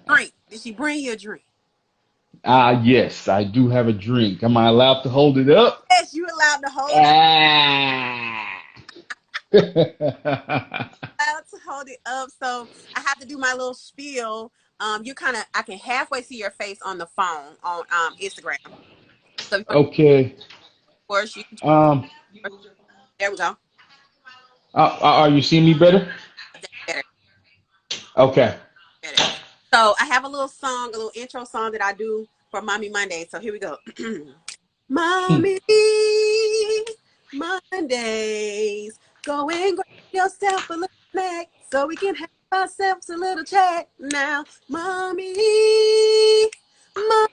Drink. Did she bring you a drink? Yes, I do have a drink. Am I allowed to hold it up? Yes, you allowed to hold it. Ah. Allowed to hold it up. So I have to do my little spiel. You kind of, I can halfway see your face on the phone on Instagram. So if you want Okay. to course, you can. Um. There we go. Are you seeing me better? That's better. Okay. Better. So I have a little song, a little intro song that I do for Mommy Monday. So here we go. Mommy Mondays. Go and grab yourself a little snack so we can have ourselves a little chat now. Mommy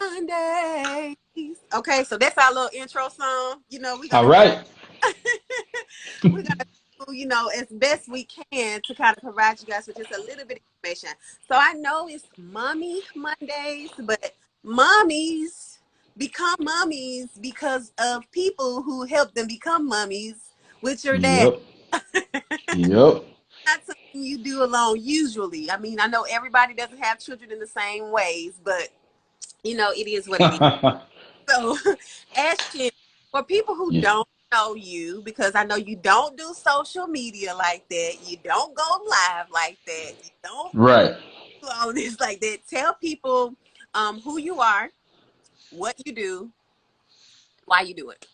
Mondays. Okay, so that's our little intro song. You know, we're All gonna do right. we're gonna do, as best we can to kind of provide you guys with just a little bit of information. So I know it's Mommy Mondays, but mommies become mummies because of people who help them become mummies, which are dad. Yep. Yep. Not something you do alone usually. I mean, I know everybody doesn't have children in the same ways, but it is what it is. So, Ashton, for people who Yeah. don't know you, because I know you don't do social media like that, you don't go live like that, you don't Right. do all this like that. Tell people who you are, what you do, why you do it.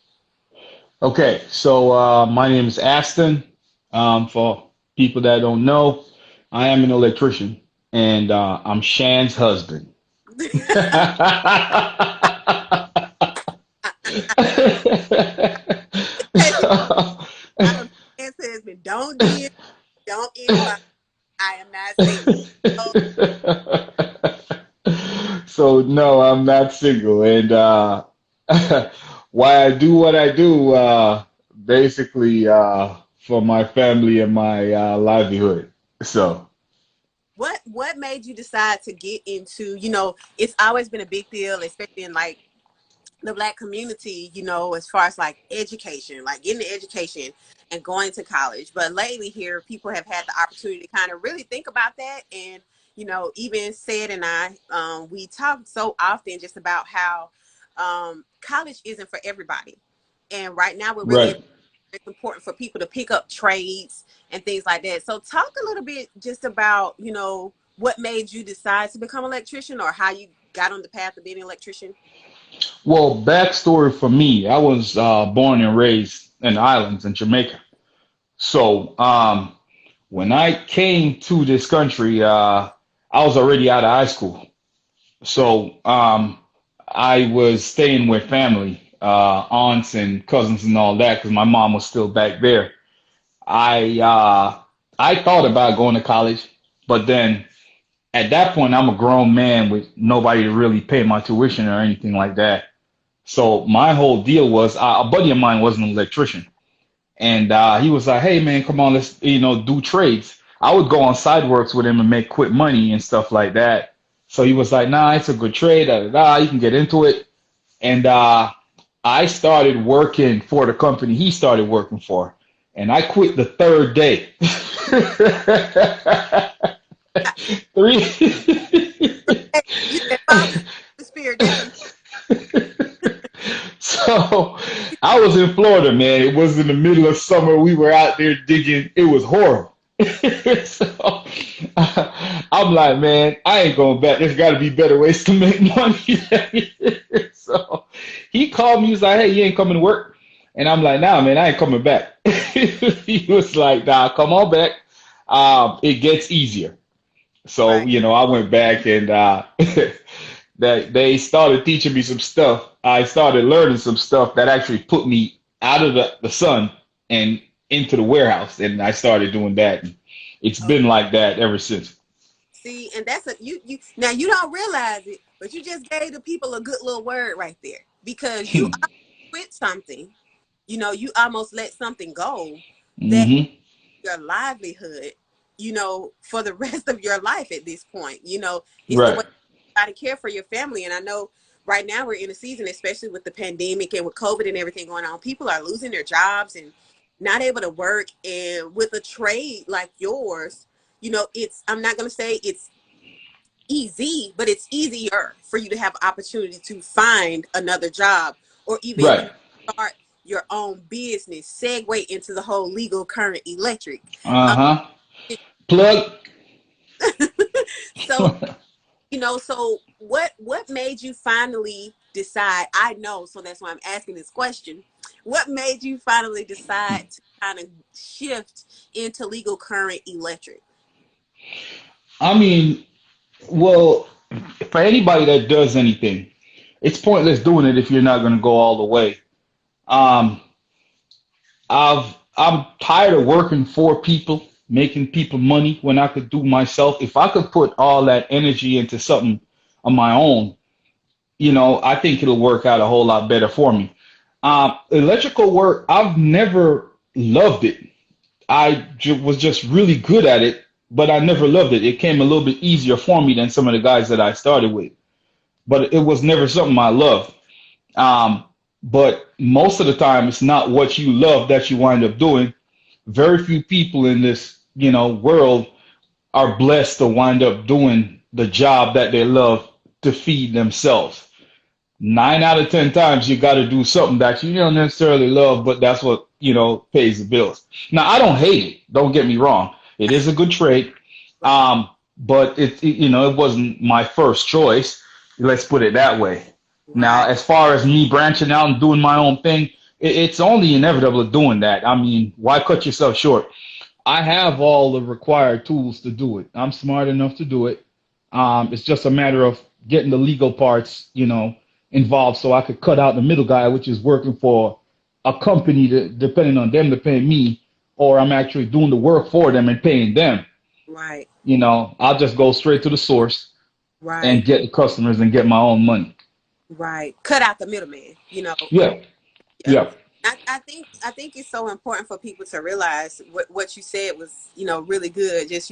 Okay. So my name is Aston. For people that don't know, I am an electrician, and I'm Shan's husband. Hey, people, I'm Ashton's husband. Don't DM, don't inbox. I am not single. Oh, So no, I'm not single, and why I do what I do, basically for my family and my livelihood. So what made you decide to get into, it's always been a big deal, especially in like the Black community, as far as like education, like getting the education and going to college. But lately here, people have had the opportunity to kind of really think about that. And, even said, and we talk so often just about how college isn't for everybody. And right now we're really, right. it's important for people to pick up trades and things like that. So talk a little bit just about, what made you decide to become an electrician or how you got on the path of being an electrician. Well, backstory for me, I was born and raised in the islands in Jamaica. So when I came to this country, I was already out of high school. So I was staying with family, aunts and cousins and all that, because my mom was still back there. I uh, I thought about going to college, but then at that point, I'm a grown man with nobody to really pay my tuition or anything like that. So my whole deal was a buddy of mine was an electrician, and he was like, "Hey man, come on, let's do trades." I would go on side works with him and make quick money and stuff like that. So he was like, "Nah, it's a good trade. Da, da, da. You can get into it." And I started working for the company he started working for, and I quit the third day. Three. You said Father, the Spirit. That's a So I was in Florida, man. It was in the middle of summer. We were out there digging. It was horrible. So I'm like, man, I ain't going back. There's got to be better ways to make money. So he called me. He was like, hey, you ain't coming to work? And I'm like, nah, man, I ain't coming back. He was like, nah, come on back. It gets easier. So, right. I went back and that they started teaching me some stuff. I started learning some stuff that actually put me out of the sun and into the warehouse. And I started doing that. And it's Okay. been like that ever since. See, and that's you now you don't realize it, but you just gave the people a good little word right there because you quit something. You almost let something go that Hmm. your livelihood. For the rest of your life at this point. It's the way Right. you got to care for your family, and I know. Right now, we're in a season, especially with the pandemic and with COVID and everything going on. People are losing their jobs and not able to work. And with a trade like yours, it's, I'm not going to say it's easy, but it's easier for you to have opportunity to find another job, or even, Right. start your own business, segue into the whole legal current electric. Um, Uh-huh. Plug. so, so what made you finally decide? I know, so that's why I'm asking this question. What made you finally decide to kind of shift into legal current electric? I mean, well, for anybody that does anything, it's pointless doing it if you're not going to go all the way. Um, I'm tired of working for people, making people money when I could do myself. If I could put all that energy into something on my own, I think it'll work out a whole lot better for me. Electrical work, I've never loved it. Was just really good at it, but I never loved it. It came a little bit easier for me than some of the guys that I started with, but it was never something I loved. Um, but most of the time, it's not what you love that you wind up doing. Very few people in this, world are blessed to wind up doing the job that they love to feed themselves. 9 out of 10 times, you got to do something that you don't necessarily love, but that's what, pays the bills. Now, I don't hate it. Don't get me wrong. It is a good trade. Right, But it wasn't my first choice. Let's put it that way. Now, right, as far as me branching out and doing my own thing, it's only inevitable doing that. I mean, why cut yourself short? I have all the required tools to do it. I'm smart enough to do it. It's just a matter of getting the legal parts, involved so I could cut out the middle guy, which is working for a company that, depending on them to pay me, or I'm actually doing the work for them and paying them. right, I'll just go straight to the source and right, get the customers and get my own money. right. Cut out the middleman. Yeah, Yeah. yeah, I think it's so important for people to realize what you said was, really good. Just,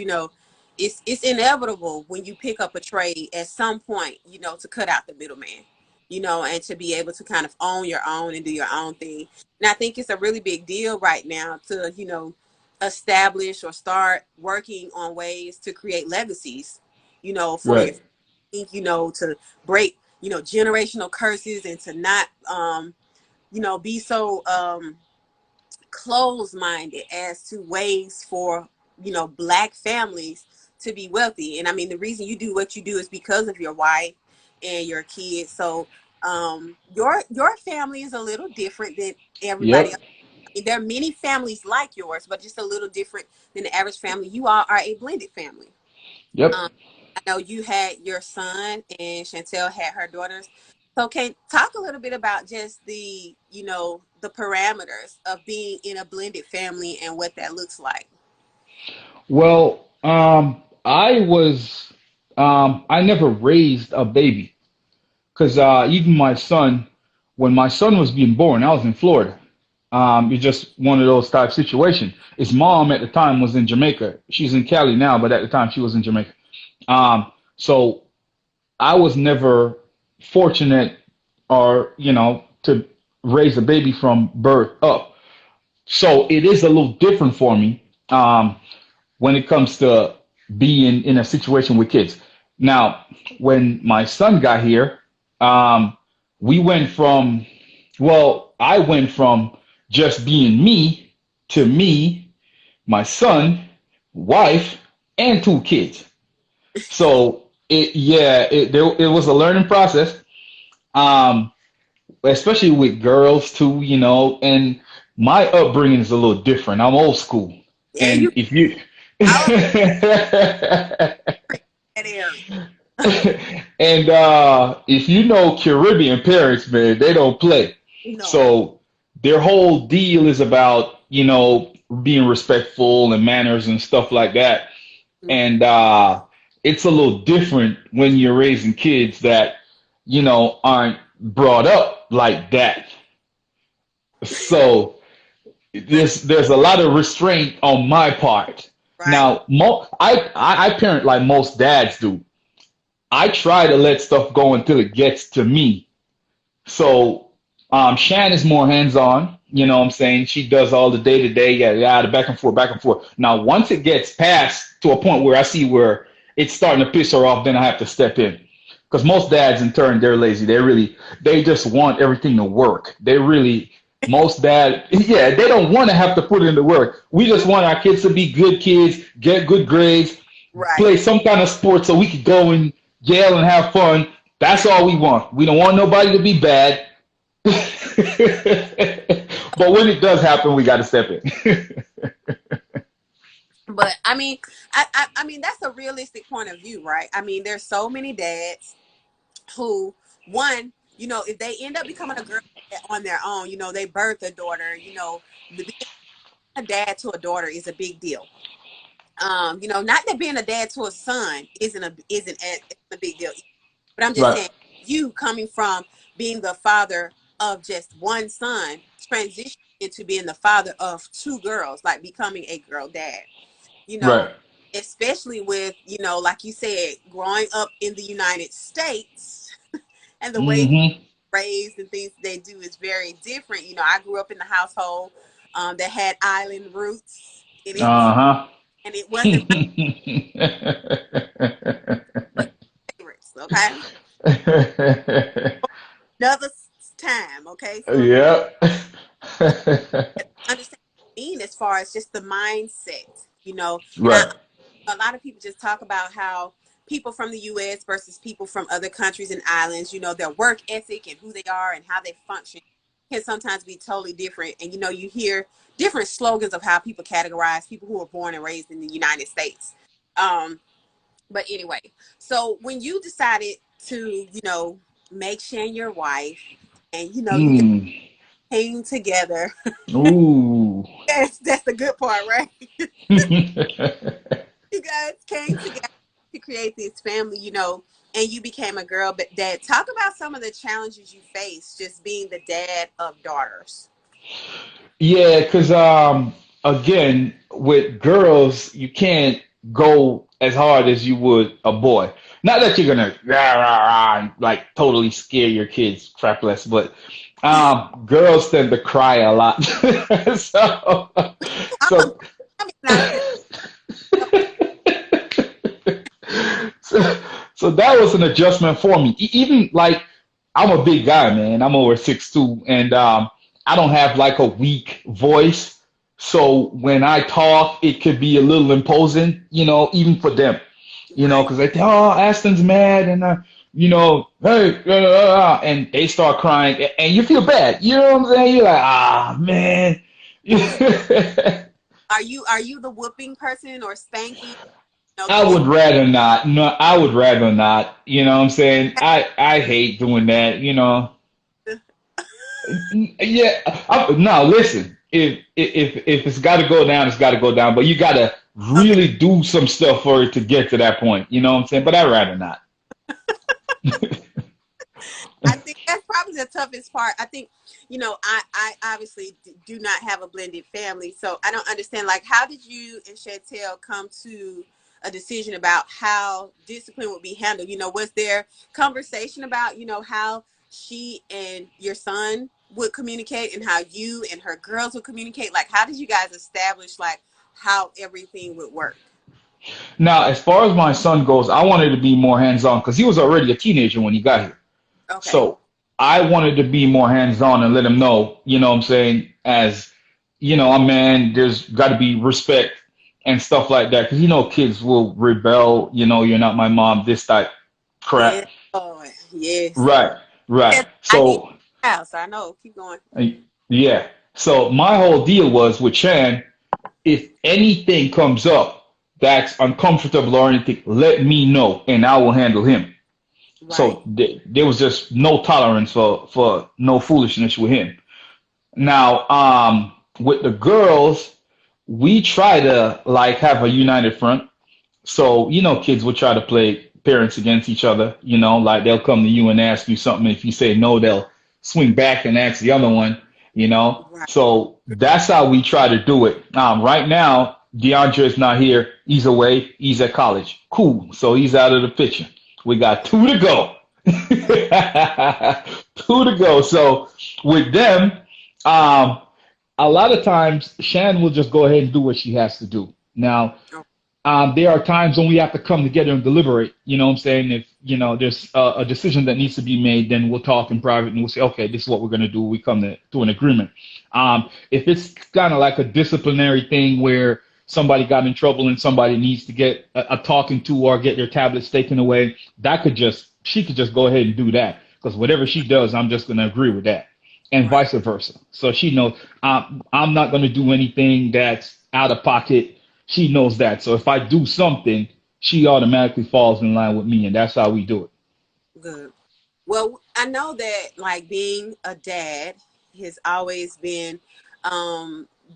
it's inevitable when you pick up a trade at some point, to cut out the middleman, and to be able to kind of own your own and do your own thing. And I think it's a really big deal right now to, establish or start working on ways to create legacies, for your right. to break, generational curses, and to not be so closed minded as to ways for black families to be wealthy. And I mean, the reason you do what you do is because of your wife and your kids. So your family is a little different than everybody else. Yep, I mean, there are many families like yours, but just a little different than the average family. You all are a blended family. yep. um, I know you had your son and Chantel had her daughters. So can talk a little bit about just the parameters of being in a blended family and what that looks like. Well, I never raised a baby because even my son, when my son was being born, I was in Florida. It's just one of those type situations. His mom at the time was in Jamaica. She's in Cali now, but at the time she was in Jamaica. So I was never fortunate or, to raise a baby from birth up. So it is a little different for me when it comes to being in a situation with kids. Now, when my son got here, um, we went from, well, I went from just being me, my son, wife, and 2 kids. So it was a learning process, um, especially with girls too, and my upbringing is a little different. I'm old school. Yeah, And if you I was in that area. and if you know Caribbean parents, man, they don't play. No. So their whole deal is about, being respectful and manners and stuff like that. Mhm. And it's a little different when you're raising kids that, aren't brought up like that. So there's a lot of restraint on my part. Right. Now, I parent like most dads do. I try to let stuff go until it gets to me. So Shan is more hands on. You know what I'm saying? She does all the day to day, yeah, yeah, the back and forth, back and forth. Now, once it gets past to a point where I see where it's starting to piss her off, then I have to step in. Because most dads, in turn, they're lazy. They just want everything to work. Most dad, yeah, they don't want to have to put in the work. We just want our kids to be good kids, get good grades, Right. play some kind of sport so we could go and yell and have fun. That's all we want. We don't want nobody to be bad. But when it does happen, we got to step in. But I mean, I mean that's a realistic point of view, right? I mean, there's so many dads who, one, if they end up becoming a girl on their own, they birth a daughter, being a dad to a daughter is a big deal. Not that being a dad to a son isn't a big deal, but I'm just Right, saying, you coming from being the father of just one son, transitioning into being the father of two girls, like becoming a girl dad, you know, right. especially with, like you said, growing up in the United States and the way Mm-hmm. raised and things they do is very different. I grew up in the household that had island roots, and Uh-huh. it wasn't my favorites. Okay, another time. Okay, so Yeah. understand what I mean as far as just the mindset, and Right. a lot of people just talk about how people from the U.S. versus people from other countries and islands, their work ethic and who they are and how they function can sometimes be totally different. And, you hear different slogans of how people categorize people who are born and raised in the United States. Um, but anyway, so when you decided to, make Shan your wife and, you guys Mm. came together, Ooh. that's the good part, right? You guys came together to create this family, and you became a girl but dad. Talk about some of the challenges you faced just being the dad of daughters. Yeah, because again, with girls, you can't go as hard as you would a boy. Not that you're gonna rah, rah, rah, and, like totally scare your kids crapless, but girls tend to cry a lot. so, I'm a so, I mean, I said, so, so that was an adjustment for me. Even like I'm a big guy, man. I'm over 6'2", and I don't have like a weak voice. So when I talk, it could be a little imposing, even for them, right. because they think, oh, Aston's mad, and hey, and they start crying, and you feel bad. You know what I'm saying? You're like, ah, man. Are you the whooping person or spanking? I Going. would rather not. No, I would rather not. You know what I'm saying? I hate doing that. Yeah. No, listen. If it's got to go down, it's got to go down. But you got to Okay. really do some stuff for it to get to that point. You know what I'm saying? But I'd rather not. I think that's probably the toughest part. I think, I obviously do not have a blended family, so I don't understand. Like, how did you and Chantel come to a decision about how discipline would be handled? Was there conversation about, how she and your son would communicate and how you and her girls would communicate? Like, how did you guys establish, like, how everything would work? Now, as far as my son goes, I wanted to be more hands-on because he was already a teenager when he got here. Okay. So I wanted to be more hands-on and let him know, what I'm saying, as, a man, there's got to be respect and stuff like that. Because, kids will rebel, you're not my mom, this type Yes. crap. Oh, yes. Right, right. Yes, I did So, house. I know. Keep going. uh, yeah. So my whole deal was with Chan, if anything comes up that's uncomfortable or anything, let me know and I will handle him. Right. So there was just no tolerance for no foolishness with him. Now, with the girls, we try to like have a united front. So, kids will try to play parents against each other, like they'll come to you and ask you something. If you say no, they'll swing back and ask the other one. Right. So that's how we try to do it. Right now, DeAndre is not here. He's away. He's at college. Cool. So he's out of the picture. We got two to go. Two to go. So with them, a lot of times Shan will just go ahead and do what she has to do. Now, Oh, there are times when we have to come together and deliberate. You know what I'm saying? If, there's a decision that needs to be made, then we'll talk in private and we'll say, okay, this is what we're going to do. We come to an agreement. If it's kind of like a disciplinary thing where somebody got in trouble and somebody needs to get a talking to or get their tablets taken away, she could just go ahead and do that. Because whatever she does, I'm just going to agree with that. And right. vice versa. So she knows I'm not going to do anything that's out of pocket. She knows that. So if I do something, she automatically falls in line with me, and that's how we do it. Good. Well, I know that like being a dad has always been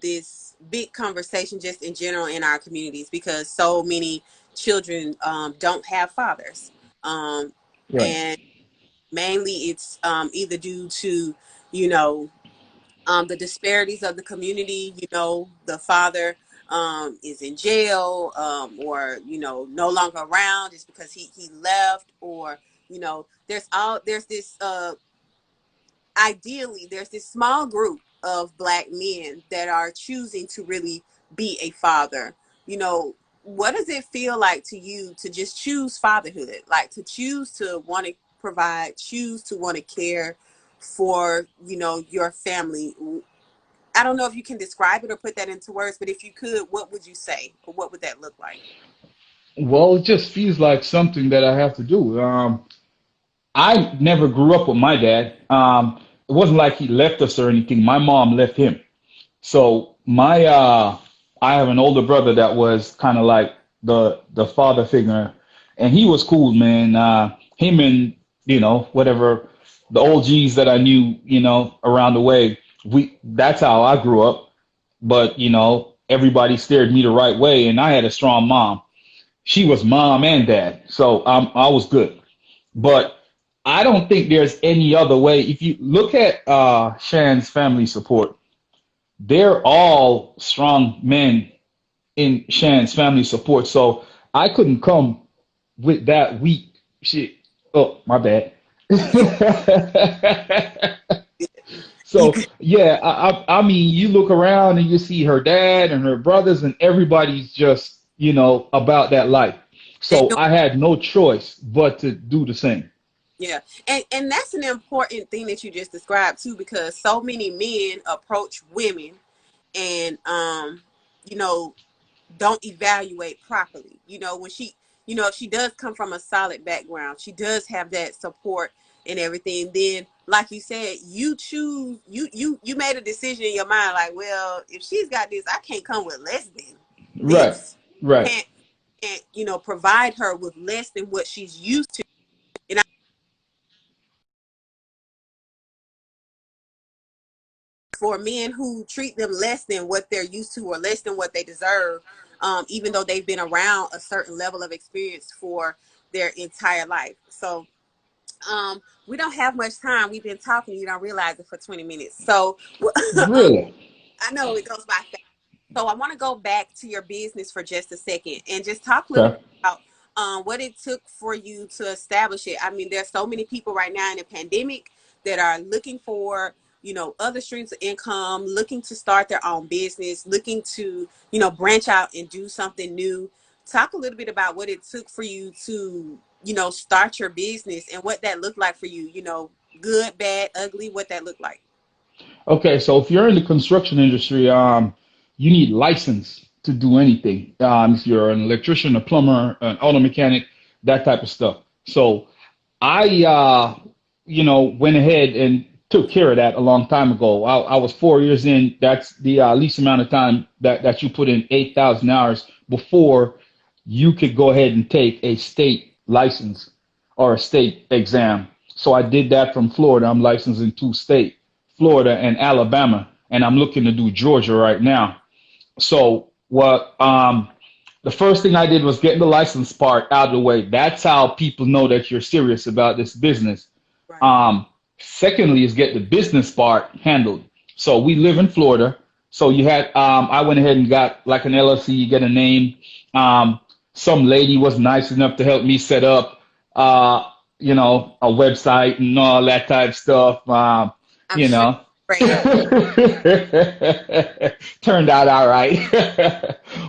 this big conversation just in general in our communities because so many children don't have fathers. Um, Right. and mainly it's either due to, you know, the disparities of the community. You know, the father is in jail or, you know, no longer around just because he left or, you know, there's this ideally there's this small group of black men that are choosing to really be a father. You know, what does it feel like to you to just choose fatherhood, like to choose to want to provide, choose to want to care for, you know, your family? I don't know if you can describe it or put that into words, but if you could, what would you say or what would that look like? Well, it just feels like something that I have to do. I never grew up with my dad. It wasn't like he left us or anything. My mom left him. So I have an older brother that was kind of like the father figure, and he was cool, man. Him and whatever the old G's that I knew, around the way. That's how I grew up. But everybody steered me the right way, and I had a strong mom. She was mom and dad, so I was good. Yeah. But I don't think there's any other way. If you look at Shan's family support, they're all strong men in Shan's family support. So I couldn't come with that weak shit. Oh, my bad. You So could, yeah, I mean, you look around and you see her dad and her brothers, and everybody's just about that life. they So do. I had no choice but to do the same. Yeah. And that's an important thing that you just described too, because so many men approach women and you know, don't evaluate properly. You know, when she, you know, if she does come from a solid background, she does have that support and everything, then like you said, you choose you made a decision in your mind like, well, if she's got this, I can't come with less than Right, this. right, Can't, you know, provide her with less than what she's used to. And for men who treat them less than what they're used to or less than what they deserve, even though they've been around a certain level of experience for their entire life. So we don't have much time. We've been talking, you don't realize it, for 20 minutes. So really. I know it goes by fast. So I want to go back to your business for just a second and just talk a little bit Okay. about what it took for you to establish it. I mean, there's so many people right now in the pandemic that are looking for, you know, other streams of income, looking to start their own business, looking to, you know, branch out and do something new. Talk a little bit about what it took for you to, you know, start your business and what that looked like for you, you know, good, bad, ugly, what that looked like. Okay, so if you're in the construction industry, you need license to do anything. If you're an electrician, a plumber, an auto mechanic, that type of stuff. So I, went ahead and took care of that a long time ago. I was 4 years in. That's the least amount of time that you put in, 8,000 hours before you could go ahead and take a state license or a state exam. So I did that from Florida. I'm licensed in two states, Florida and Alabama, and I'm looking to do Georgia right now. So what the first thing I did was getting the license part out of the way. That's how people know that you're serious about this business. Right. Um, Secondly is get the business part handled. So we live in Florida. So I went ahead and got like an LLC, you get a name. Um, some lady was nice enough to help me set up, a website and all that type of stuff. I'm You sure know, Great. Turned out all right.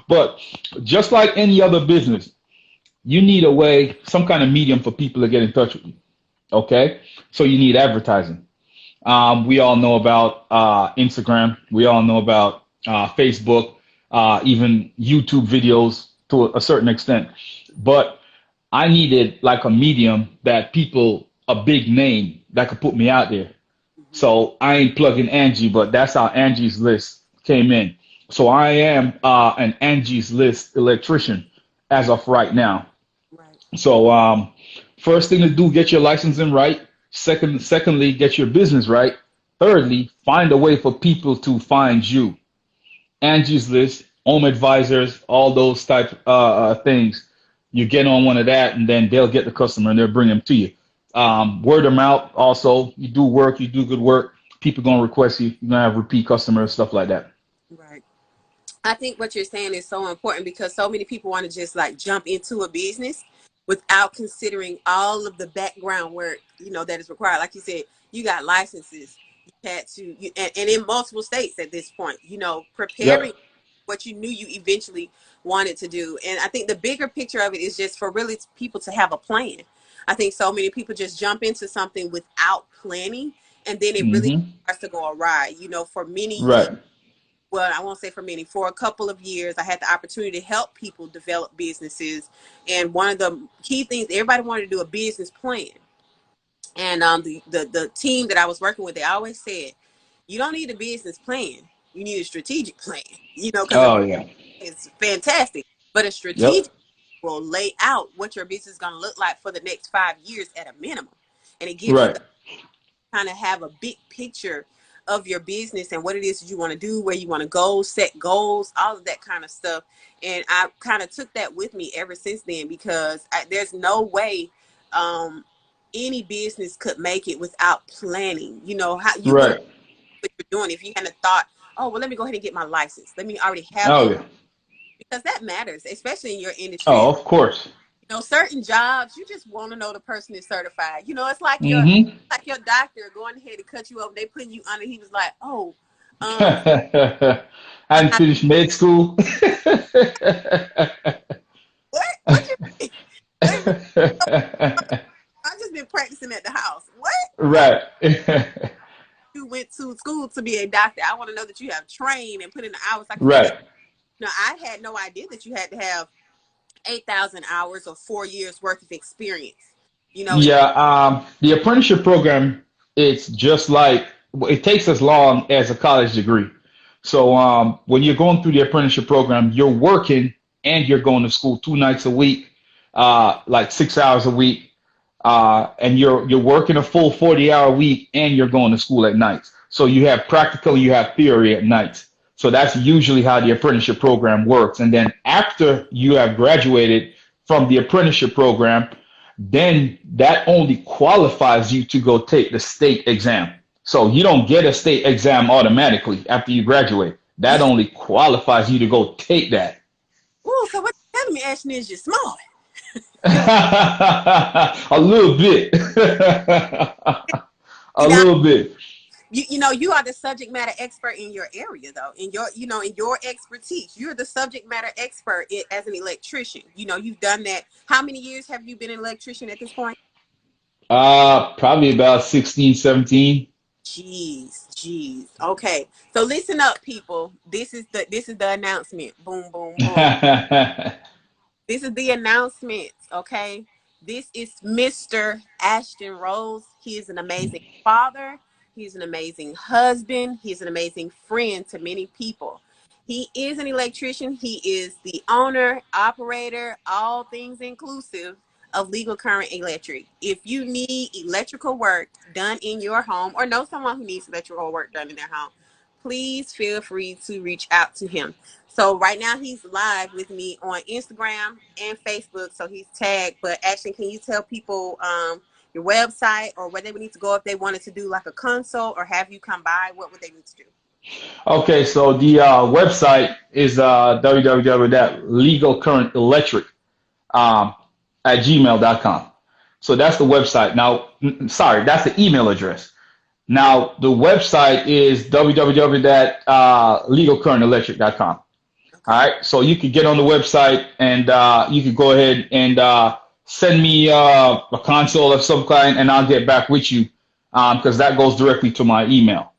But just like any other business, you need a way, some kind of medium for people to get in touch with you. Okay? So you need advertising. We all know about Instagram. We all know about Facebook, even YouTube videos to a certain extent. But I needed like a medium that people, a big name that could put me out there. Hmm. So I ain't plugging Angie, but that's how Angie's List came in. So I am an Angie's List electrician as of right now. Right. So first thing to do, get your licensing right. Secondly, get your business right. Thirdly, find a way for people to find you. Angie's List, Home Advisors, all those type things. You get on one of that, and then they'll get the customer and they'll bring them to you. Word of mouth. Also, you do work, you do good work. People gonna request you. You're gonna have repeat customers, stuff like that. Right. I think what you're saying is so important because so many people want to just like jump into a business without considering all of the background work, that is required. Like you said, you got licenses, you had to, and in multiple states at this point, preparing Yep. what you knew you eventually wanted to do. And I think the bigger picture of it is just for really people to have a plan. I think so many people just jump into something without planning, and then it really Mm-hmm. starts to go awry. For many years, Right. well, I won't say for many, for a couple of years, I had the opportunity to help people develop businesses. And one of the key things, everybody wanted to do a business plan. And the team that I was working with, they always said, you don't need a business plan. You need a strategic plan, because a Oh yeah. is fantastic, but a strategic Yep. will lay out what your business is going to look like for the next 5 years at a minimum. And it gives you Right. the kind of have a big picture of your business and what it is that you want to do, where you want to go, set goals, all of that kind of stuff. And I kind of took that with me ever since then because there's no way um, any business could make it without planning. How you wouldn't Right. know what you're doing if you hadn't thought, oh, well, let me go ahead and get my license. Let me already have Oh that, yeah. because that matters, especially in your industry. Oh, of course. Certain jobs, you just want to know the person is certified. It's Mm-hmm. like your doctor going ahead to cut you up. They putting you under. He was like, oh, um, I I'm hadn't not, finished med school. what? What you mean? Wait a minute. I've just been practicing at the house. What? Oh, Right. you went to school to be a doctor. I want to know that you have trained and put in the hours. Like you said, Right. I had no idea that you had to have 8,000 hours or 4 years worth of experience. In Yeah. The apprenticeship program, it's just like it takes as long as a college degree. So when you're going through the apprenticeship program, you're working and you're going to school 2 nights a week, like 6 hours a week, and you're working a full 40-hour week and you're going to school at nights. So you have practical, you have theory at nights. So that's usually how the apprenticeship program works. And then after you have graduated from the apprenticeship program, then that only qualifies you to go take the state exam. So you don't get a state exam automatically after you graduate. That only qualifies you to go take that. Ooh, so what you're telling me, Ashton, is you're smart. A little bit. A Now, little bit. you are the subject matter expert in your area, though. In your expertise, you're the subject matter expert as an electrician. You've done that. How many years have you been an electrician at this point? Probably about 16, 17. Jeez, jeez. Okay, so listen up, people. This is the announcement. Boom, boom, boom. This is the announcement, okay? This is Mr. Ashton Rose. He is an amazing father. He's an amazing husband. He's an amazing friend to many people. He is an electrician. He is the owner, operator, all things inclusive of Legal Current Electric. If you need electrical work done in your home or know someone who needs electrical work done in their home, please feel free to reach out to him. So right now he's live with me on Instagram and Facebook. So he's tagged. But actually, can you tell people your website or where they would need to go if they wanted to do like a consult or have you come by? What would they need to do? Okay, so the website is www.legalcurrentelectric um, at gmail.com. So that's the website. Now, sorry, that's the email address. Now the website is www.legalcurrentelectric.com. All Okay. right, so you could get on the website and you could go ahead and send me a console of some kind, and I'll get back with you because that goes directly to my email.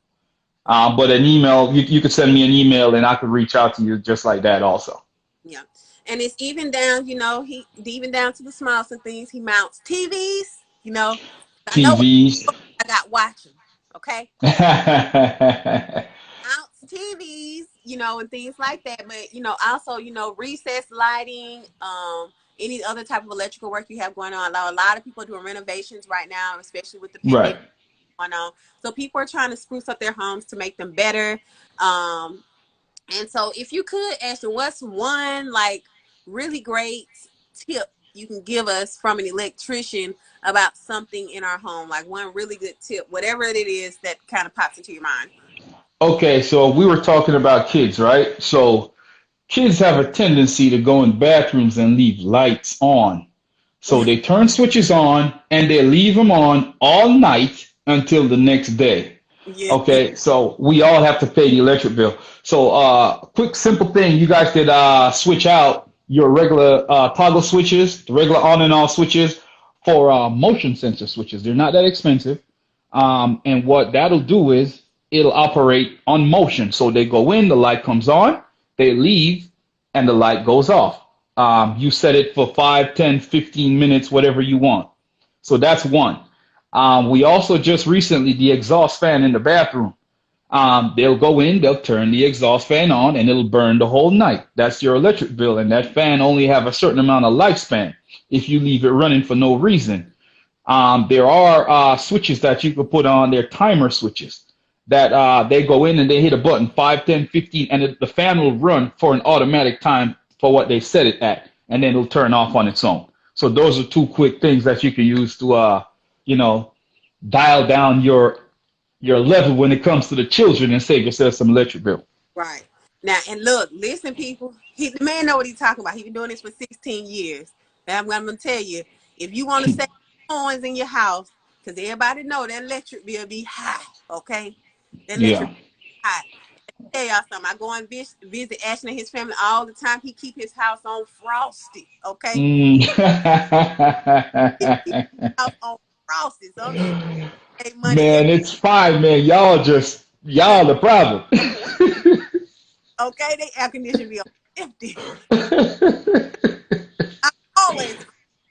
But an email, you could send me an email, and I could reach out to you just like that also. Yeah. And it's even down, he even down to the smallest of things. He mounts TVs, I know what TVs. I got watching. Okay. Mounts TVs, and things like that. But, also, recess lighting, any other type of electrical work you have going on. A lot of people are doing renovations right now, especially with the Right. pandemic going on. So people are trying to spruce up their homes to make them better. Um, And so, if you could, Ashton, what's one like really great tip you can give us from an electrician about something in our home? Like one really good tip, whatever it is that kind of pops into your mind. Okay, so we were talking about kids, right? So kids have a tendency to go in bathrooms and leave lights on. So they turn switches on and they leave them on all night until the next day. Yeah. Okay, so we all have to pay the electric bill. So, quick, simple thing, you guys could switch out your regular toggle switches, the regular on and off switches, for motion sensor switches. They're not that expensive. And what that'll do is it'll operate on motion. So they go in, the light comes on, they leave, and the light goes off. You set it for 5, 10, 15 minutes, whatever you want. So that's one. We also just recently, the exhaust fan in the bathroom. They'll go in, they'll turn the exhaust fan on, and it'll burn the whole night. That's your electric bill, and that fan only have a certain amount of lifespan if you leave it running for no reason. There are switches that you can put on. They're timer switches that they go in and they hit a button, 5, 10, 15, and the fan will run for an automatic time for what they set it at, and then it'll turn off on its own. So those are two quick things that you can use to, you know, dial down your level when it comes to the children and save yourself some electric bill. Right. Now, and look, listen, people. The man know what he's talking about. He's been doing this for 16 years. And I'm going to tell you, if you want to save coins in your house, because everybody know that electric bill be high, okay? That electric Yeah. bill be high. Tell y'all something. I go and visit Ashton and his family all the time. He keep his house on frosty, okay? Mm. He keep his house on frosty. So I'm sure they save money Man, it's fine, man. Y'all the problem. okay? They air conditioning be on 50. I always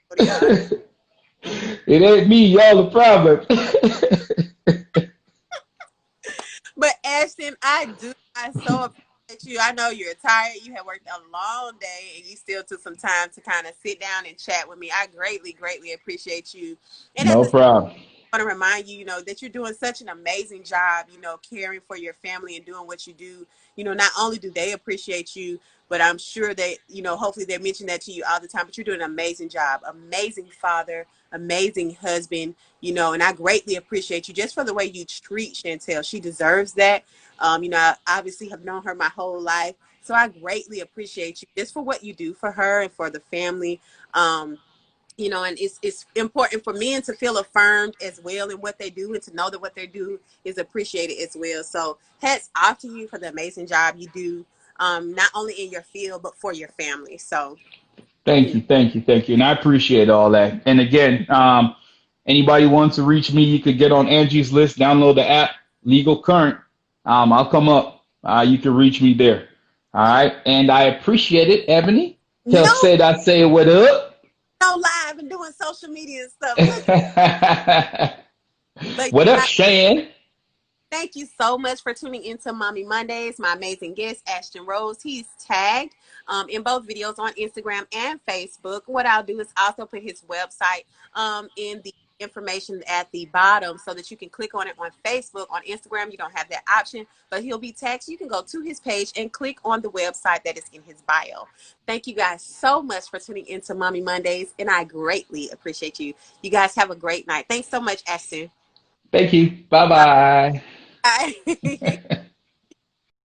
go to y'all. It ain't me, y'all the problem. But Ashton, I so appreciate you. I know you're tired. You have worked a long day and you still took some time to kind of sit down and chat with me. I greatly, greatly appreciate you. And at No the problem. want to remind you, that you're doing such an amazing job, caring for your family and doing what you do. Not only do they appreciate you, but I'm sure that, hopefully they mention that to you all the time, but you're doing an amazing job, amazing father, amazing husband, and I greatly appreciate you just for the way you treat Chantel. She deserves that. I obviously have known her my whole life. So I greatly appreciate you just for what you do for her and for the family. And it's important for men to feel affirmed as well in what they do and to know that what they do is appreciated as well. So hats off to you for the amazing job you do, not only in your field but for your family. So Thank you know, you, thank you, thank you. And I appreciate all that. And again, anybody wants to reach me, you could get on Angie's list, download the app, Legal Current. I'll come up. You can reach me there. All right. And I appreciate it, Ebony. Tell no, said I say what up. no live and doing social media and stuff. Look, but What up, Shan? thank you so much for tuning into Mommy Mondays. My amazing guest, Aston Rose. He's tagged in both videos on Instagram and Facebook. What I'll do is also put his website in the information at the bottom so that you can click on it on Facebook. On Instagram, you don't have that option, but he'll be tagged. You can go to his page and click on the website that is in his bio. Thank you guys so much for tuning into Mommy Mondays, and I greatly appreciate you. You guys have a great night. Thanks so much, Ashton. Thank you. Bye bye. Bye.